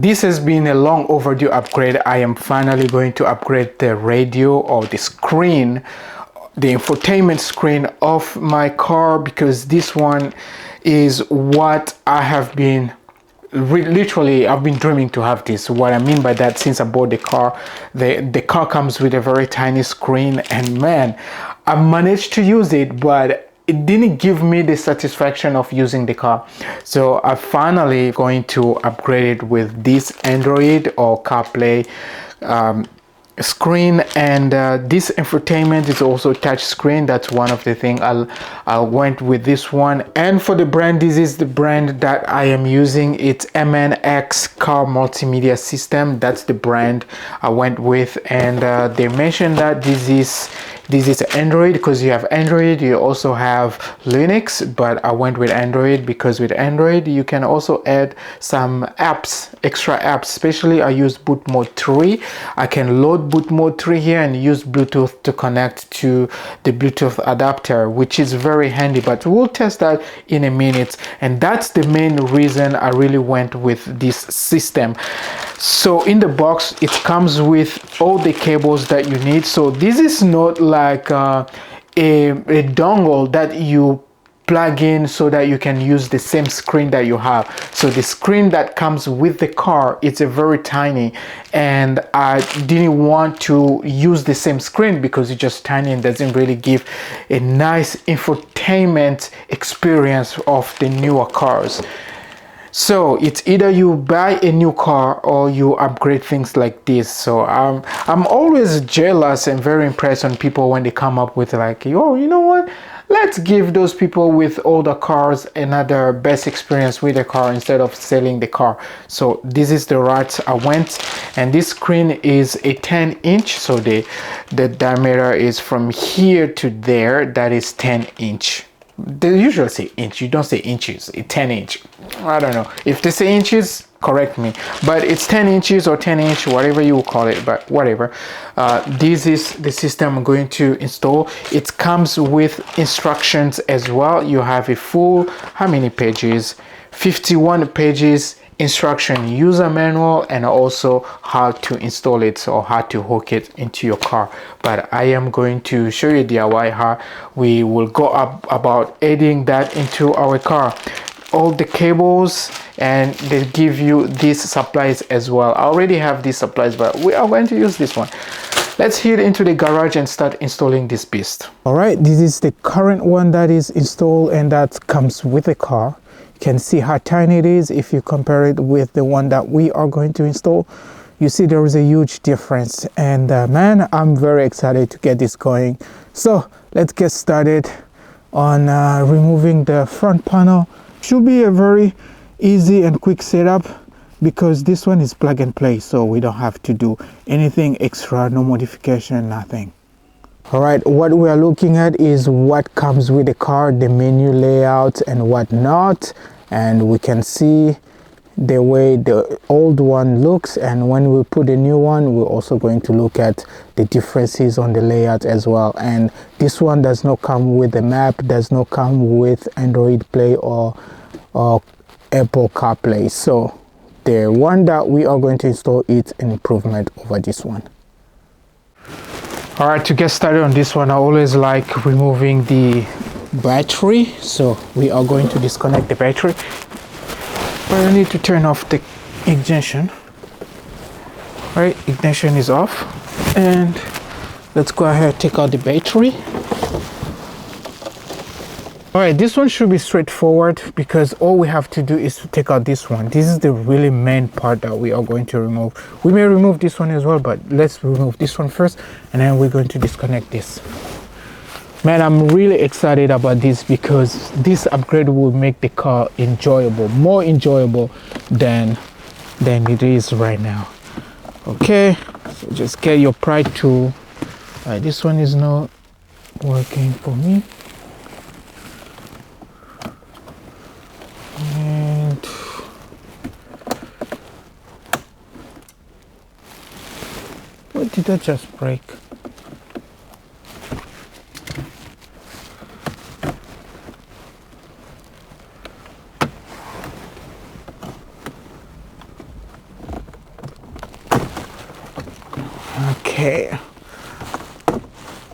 This has been a long overdue upgrade. I am finally going to upgrade the radio or the screen, the infotainment screen of my car, because this one is what I have been literally I've been dreaming to have this. What I mean by that, since I bought the car, the car comes with a very tiny screen, and man, I managed to use it, but it didn't give me the satisfaction of using the car. So I'm finally going to upgrade it with this Android or CarPlay screen, and this infotainment is also touch screen. That's one of the things I went with this one. And for the brand, this is the brand that I am using. It's MNX Car Multimedia System. That's the brand I went with, and they mentioned that this is Android, because you have Android, you also have Linux, but I went with Android because with Android you can also add some apps, extra apps. Especially I use boot mode 3. I can load boot mode 3 here and use Bluetooth to connect to the Bluetooth adapter, which is very handy, but we'll test that in a minute. And that's the main reason I really went with this system. So in the box it comes with all the cables that you need. So this is not like a dongle that you plug in so that you can use the same screen that you have. So the screen that comes with the car, it's a very tiny, and I didn't want to use the same screen because it's just tiny and doesn't really give a nice infotainment experience of the newer cars. So it's either you buy a new car or you upgrade things like this. So I'm always jealous and very impressed on people when they come up with like, oh, you know what, let's give those people with older cars another best experience with the car instead of selling the car. So this is the route I went, and this screen is a 10-inch. So the diameter is from here to there. That is 10-inch. They usually say inch, you don't say inches. 10-inch. I don't know if they say inches, correct me, but it's 10 inches or 10-inch, whatever you call it, but whatever. This is the system I'm going to install. It comes with instructions as well. You have a full, how many pages? 51 pages instruction, user manual, and also how to install it or how to hook it into your car. But I am going to show you DIY how we will go up about adding that into our car. All the cables, and they give you these supplies as well. I already have these supplies, but we are going to use this one. Let's head into the garage and start installing this beast. All right, this is the current one that is installed, and that comes with the car. You can see how tiny it is if you compare it with the one that we are going to install. You see there is a huge difference, and man, I'm very excited to get this going. So let's get started on removing the front panel. Should be a very easy and quick setup because this one is plug and play, so we don't have to do anything extra, no modification, nothing. All right, what we are looking at is what comes with the car, the menu layout and whatnot, and we can see the way the old one looks, and when we put a new one, we're also going to look at the differences on the layout as well. And this one does not come with the map, does not come with Android Play or Apple CarPlay. So the one that we are going to install is an improvement over this one. All right, to get started on this one, I always like removing the battery. So we are going to disconnect the battery. But I need to turn off the ignition. All right, ignition is off, and let's go ahead and take out the battery. All right, this one should be straightforward because all we have to do is to take out this one. This is the really main part that we are going to remove. We may remove this one as well, but let's remove this one first, and then we're going to disconnect this. Man, I'm really excited about this because this upgrade will make the car enjoyable, more enjoyable than it is right now. Okay, so just get your pry tool. All right, this one is not working for me. And what did I just break? Okay,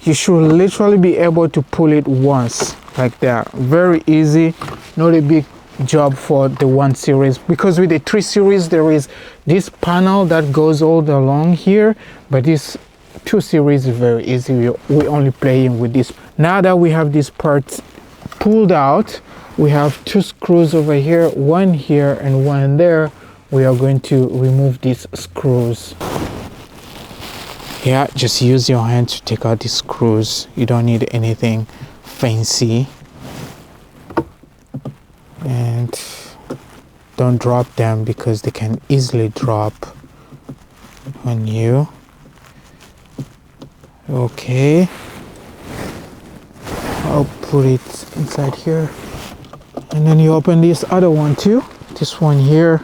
you should literally be able to pull it once like that. Very easy, not a big job for the 1 series, because with the 3 series there is this panel that goes all along here, but this 2 series is very easy. We're only playing with this. Now that we have this part pulled out, we have 2 screws over here, one here and one there. We are going to remove these screws. Yeah, just use your hand to take out these screws. You don't need anything fancy. And don't drop them because they can easily drop on you. Okay, I'll put it inside here, and then you open this other one too, this one here.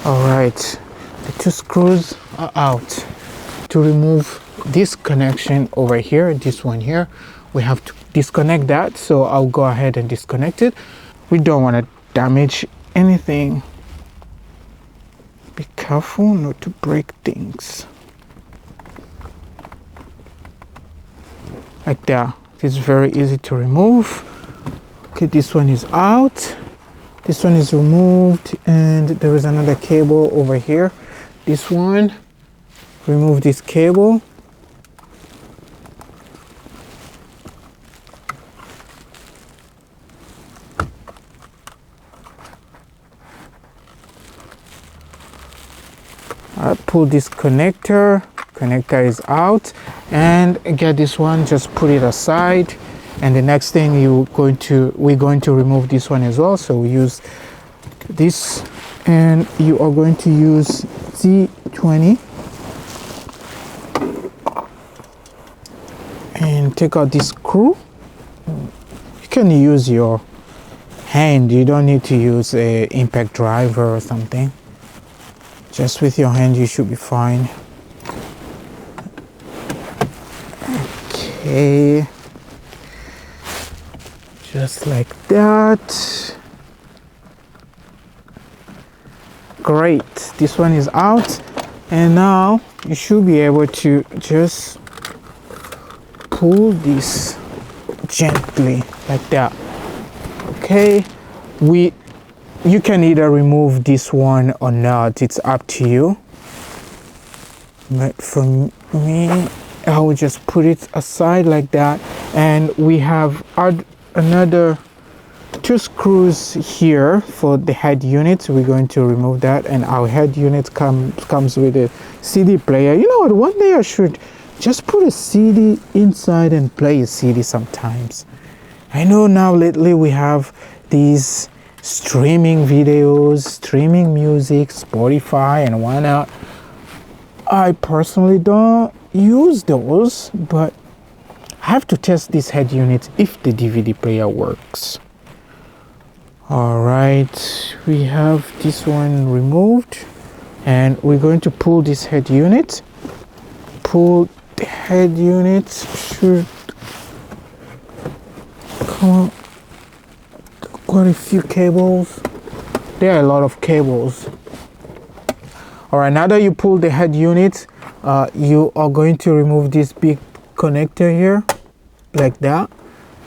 All right, the 2 screws are out. To remove this connection over here, this one here, we have to disconnect that, so I'll go ahead and disconnect it. We don't want to damage anything. Be careful not to break things. Like that. It's very easy to remove. Okay, this one is out. This one is removed, and there is another cable over here. This one, remove this cable. I pull this connector is out, and get this one, just put it aside. And the next thing we're going to remove this one as well, so we use this, and you are going to use Z20 and take out this screw. You can use your hand, you don't need to use a impact driver or something. Just with your hand you should be fine. Okay, just like that. Great, this one is out, and now you should be able to just pull this gently like that. Okay, you can either remove this one or not, it's up to you, but for me I will just put it aside like that. And we have another 2 screws here for the head unit. We're going to remove that, and our head unit comes with a CD player. You know what, one day I should just put a CD inside and play a CD sometimes. I know now lately we have these streaming videos, streaming music, Spotify and whatnot. I personally don't use those, but I have to test this head unit if the DVD player works. All right, we have this one removed, and we're going to pull this head unit. Pull the head unit. Should come on. Quite a few cables. There are a lot of cables. All right, now that you pull the head unit, you are going to remove this big connector here like that,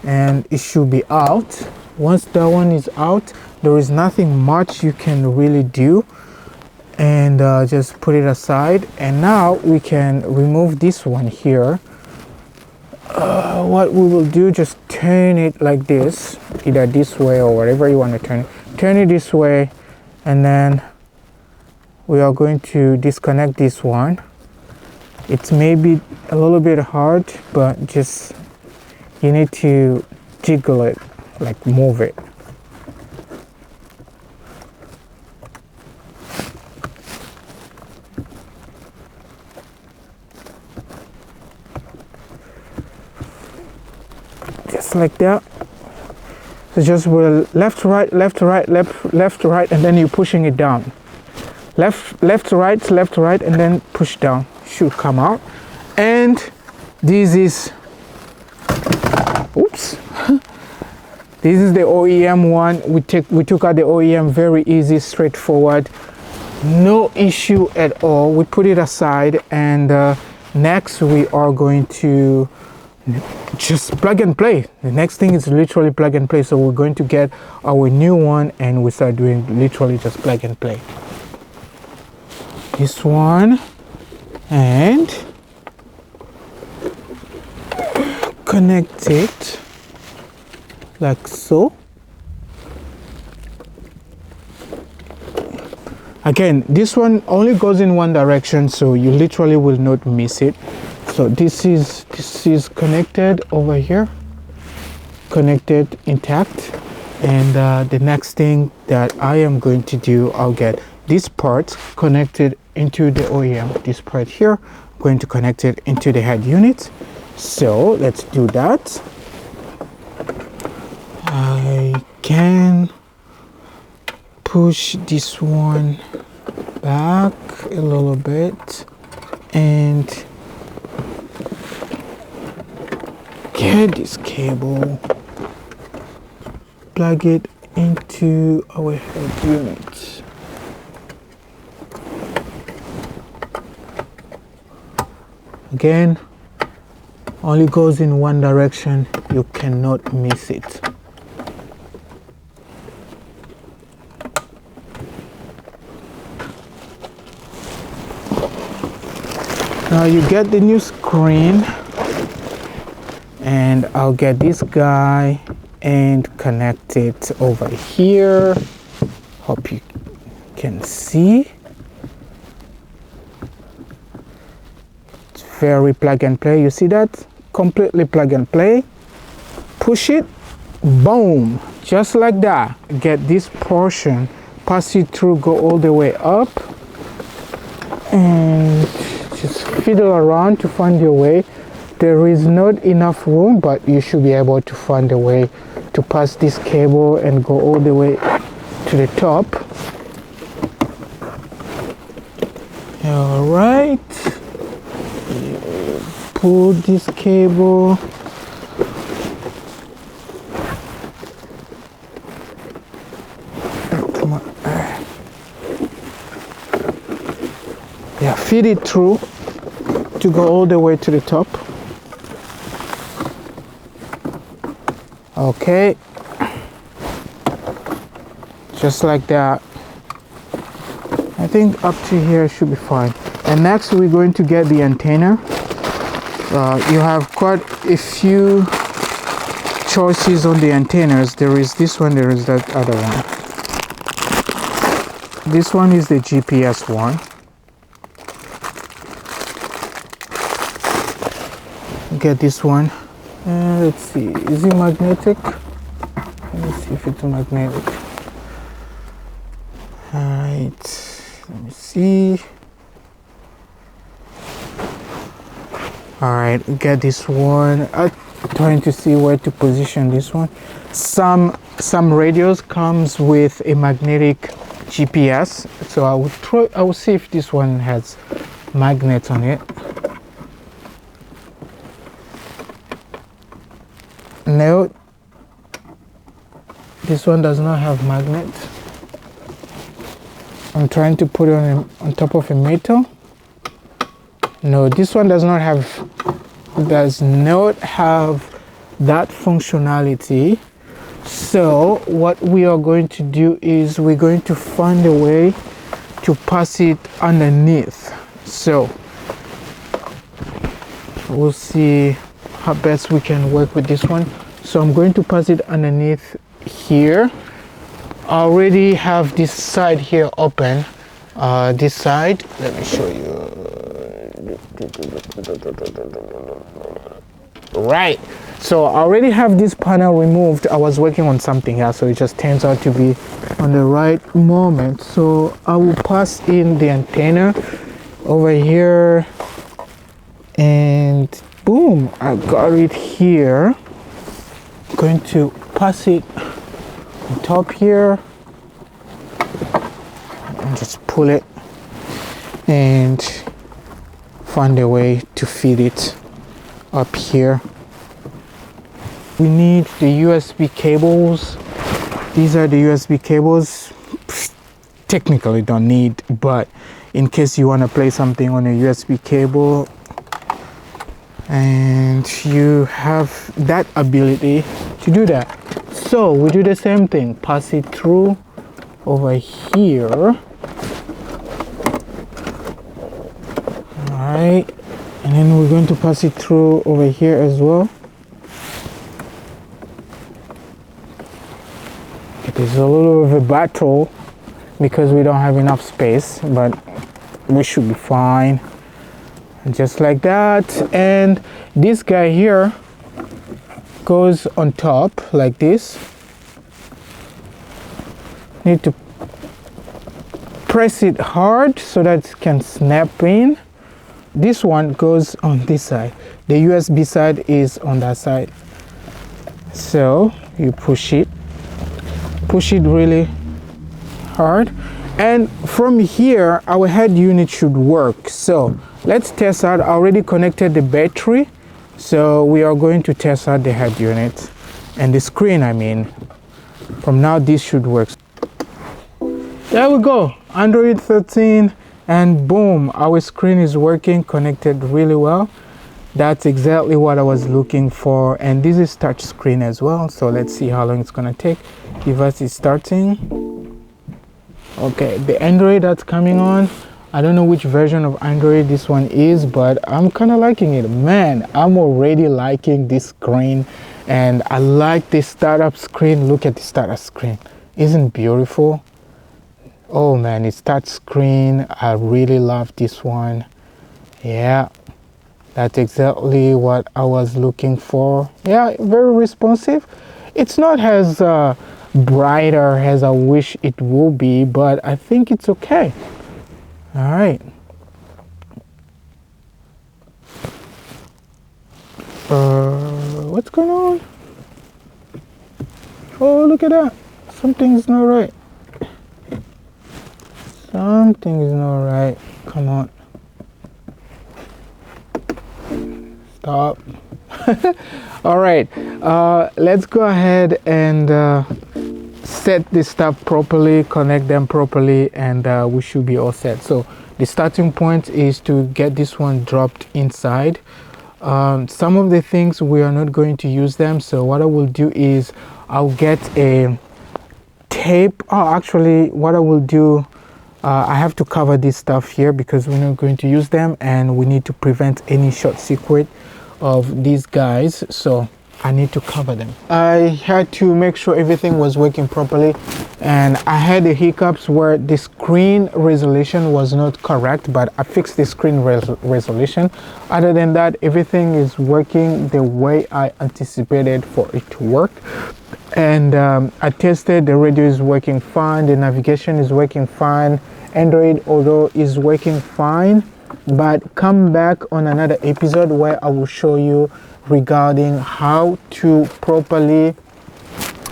and it should be out. Once that one is out, there is nothing much you can really do, and just put it aside. And now we can remove this one here. What we will do, just turn it like this, either this way or whatever you want to turn it this way, and then we are going to disconnect this one. It's maybe a little bit hard, but just you need to jiggle it, like move it. Just like that. So just left to right, left to right, left to right, and then you're pushing it down. Left to right, and then push down. Should come out. And this is, oops. This is the OEM one. We took out the OEM, very easy, straightforward. no issue at all. We put it aside, and next we are going to just plug and play. The next thing is literally plug and play. So we're going to get our new one and we start doing literally just plug and play. This one, and connect it like so. Again, this one only goes in one direction, so you literally will not miss it. So this is connected over here, connected intact. And the next thing that I am going to do, I'll get this part connected into the OEM. This part here, I'm going to connect it into the head unit. So let's do that. I can push this one back a little bit and get this cable, plug it into our head unit. Again, only goes in one direction, you cannot miss it. Now you get the new screen, and I'll get this guy and connect it over here. Hope you can see. It's very plug and play. You see that? Completely plug and play. Push it, boom, just like that. Get this portion, pass it through, go all the way up, and just fiddle around to find your way. There is not enough room, but you should be able to find a way to pass this cable and go all the way to the top. All right, pull this cable. Yeah, feed it through to go all the way to the top. Okay, just like that. I think up to here should be fine. And next we're going to get the antenna. You have quite a few choices on the antennas. There is this one, there is that other one. This one is the GPS one. Get this one. Let's see, is it magnetic? Let me see if it's magnetic. All right, let me see. All right, get this one. I'm trying to see where to position this one. Some radios comes with a magnetic GPS, so I will see if this one has magnet on it. No, this one does not have magnet. I'm trying to put it on top of a metal. No, this one does not have that functionality. So what we are going to do is we're going to find a way to pass it underneath. So we'll see how best we can work with this one. So I'm going to pass it underneath here. I already have this side here open. This side, let me show you. Right, so I already have this panel removed. I was working on something else, so it just turns out to be on the right moment. So I will pass in the antenna over here, and boom, I got it here. I'm going to pass it on top here and just pull it and find a way to feed it up here. We need the USB cables. These are the USB cables. technically don't need, but in case you want to play something on a USB cable and you have that ability to do that. So we do the same thing, pass it through over here. All right, and then we're going to pass it through over here as well. It is a little of a battle because we don't have enough space, but we should be fine. Just like that. And this guy here goes on top like this. Need to press it hard so that it can snap in. This one goes on this side. The USB side is on that side. So you push it really hard, and from here our head unit should work. So let's test out. I already connected the battery, so we are going to test out the head unit and the screen. I mean, from now this should work. There we go, Android 13, and boom, our screen is working, connected really well. That's exactly what I was looking for. And this is touch screen as well, so let's see how long it's gonna take. Device is starting. Okay, the Android that's coming on, I don't know which version of Android this one is, but I'm kind of liking it. Man, I'm already liking this screen, and I like this startup screen. Look at the startup screen, isn't it beautiful? Oh man, it's touch screen. I really love this one. Yeah, that's exactly what I was looking for. Yeah, very responsive. It's not as brighter as I wish it will be, but I think it's okay. All right. What's going on? Oh, look at that. Something's not right. Something is not right. Come on. Stop. All right. Let's go ahead and set this stuff properly, connect them properly, and we should be all set. So the starting point is to get this one dropped inside. Some of the things we are not going to use them, so what I will do is I'll get a tape. Oh, actually what I will do, I have to cover this stuff here because we're not going to use them, and we need to prevent any short circuit of these guys, so I need to cover them. I had to make sure everything was working properly, and I had the hiccups where the screen resolution was not correct, but I fixed the screen resolution. Other than that, everything is working the way I anticipated for it to work. And I tested, the radio is working fine, the navigation is working fine, Android Auto is working fine. But come back on another episode where I will show you regarding how to properly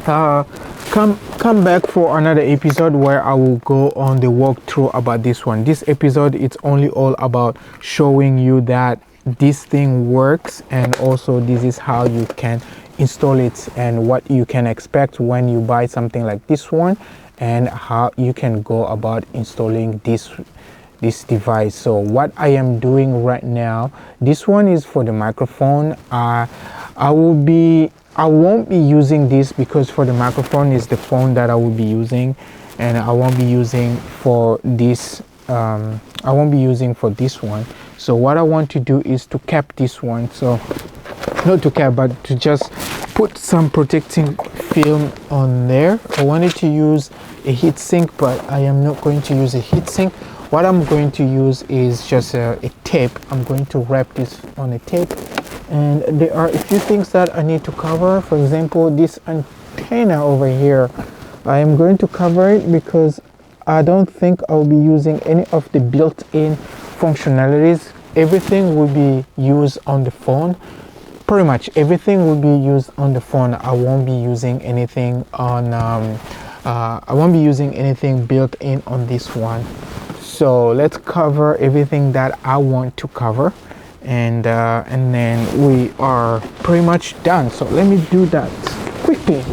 come back for another episode where I will go on the walkthrough about this one. This episode, it's only all about showing you that this thing works, and also this is how you can install it and what you can expect when you buy something like this one, and how you can go about installing this device. So what I am doing right now, this one is for the microphone. I won't be using this because for the microphone is the phone that I will be using, and I won't be using for this. I won't be using for this one. So what I want to do is to cap this one. So not to cap, but to just put some protecting film on there. I wanted to use a heat sink, but I am not going to use a heat sink. What I'm going to use is just a tape. I'm going to wrap this on a tape, and there are a few things that I need to cover. For example, this antenna over here, I am going to cover it because I don't think I'll be using any of the built-in functionalities. Everything will be used on the phone. Pretty much everything will be used on the phone. I won't be using anything on I won't be using anything built in on this one. So let's cover everything that I want to cover, and then we are pretty much done. So let me do that quickly.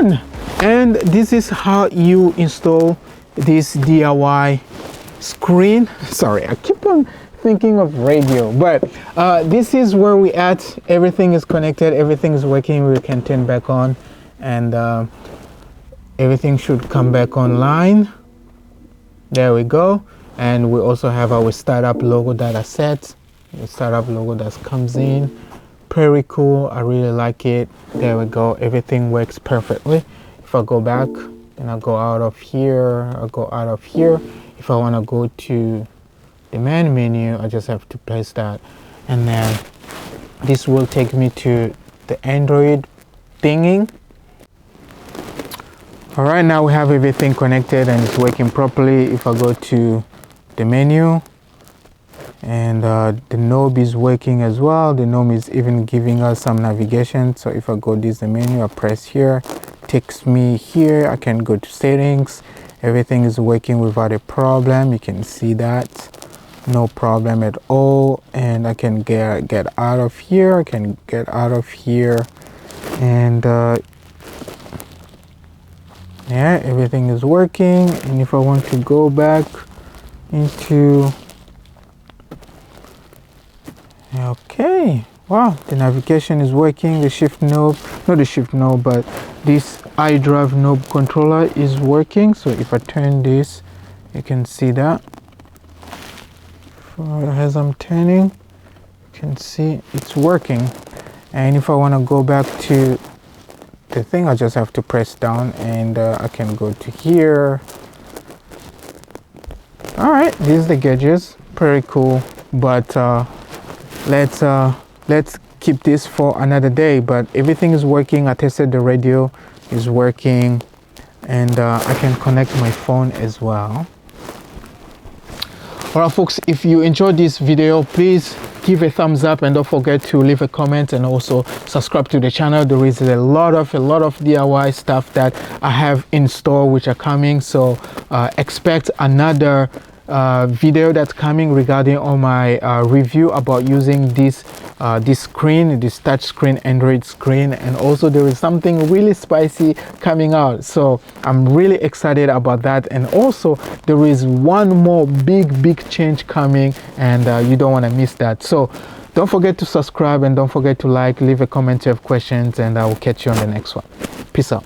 done. And this is how you install this DIY screen. Sorry, I keep on thinking of radio, but this is where we at. Everything is connected, everything is working. We can turn back on, and everything should come back online. There we go. And we also have our startup logo that I set. The startup logo that comes in. Pretty cool. I really like it. There we go. Everything works perfectly. If I go back and I go out of here, I go out of here. If I want to go to the main menu, I just have to press that, and then this will take me to the Android thingy. All right, now we have everything connected and it's working properly. If I go to the menu, and the knob is working as well. The knob is even giving us some navigation. So if I go this the menu, I press here, takes me here. I can go to settings. Everything is working without a problem. You can see that, no problem at all. And I can get out of here. I can get out of here, and yeah, everything is working. And if I want to go back into, okay, wow, the navigation is working. The shift knob, not the shift knob, but this iDrive knob controller is working. So if I turn this, you can see that as I'm turning, you can see it's working. And if I want to go back to the thing, I just have to press down, and I can go to here. All right, these are the gauges. Pretty cool, but let's keep this for another day. But everything is working. I tested the radio is working, and I can connect my phone as well. All right, folks, if you enjoyed this video, please give a thumbs up, and don't forget to leave a comment, and also subscribe to the channel. There is a lot of DIY stuff that I have in store which are coming, so expect another video that's coming regarding on my review about using this screen, this touch screen Android screen. And also there is something really spicy coming out, so I'm really excited about that. And also there is one more big change coming, and you don't want to miss that. So don't forget to subscribe, and don't forget to like, leave a comment if you have questions, and I will catch you on the next one. Peace out.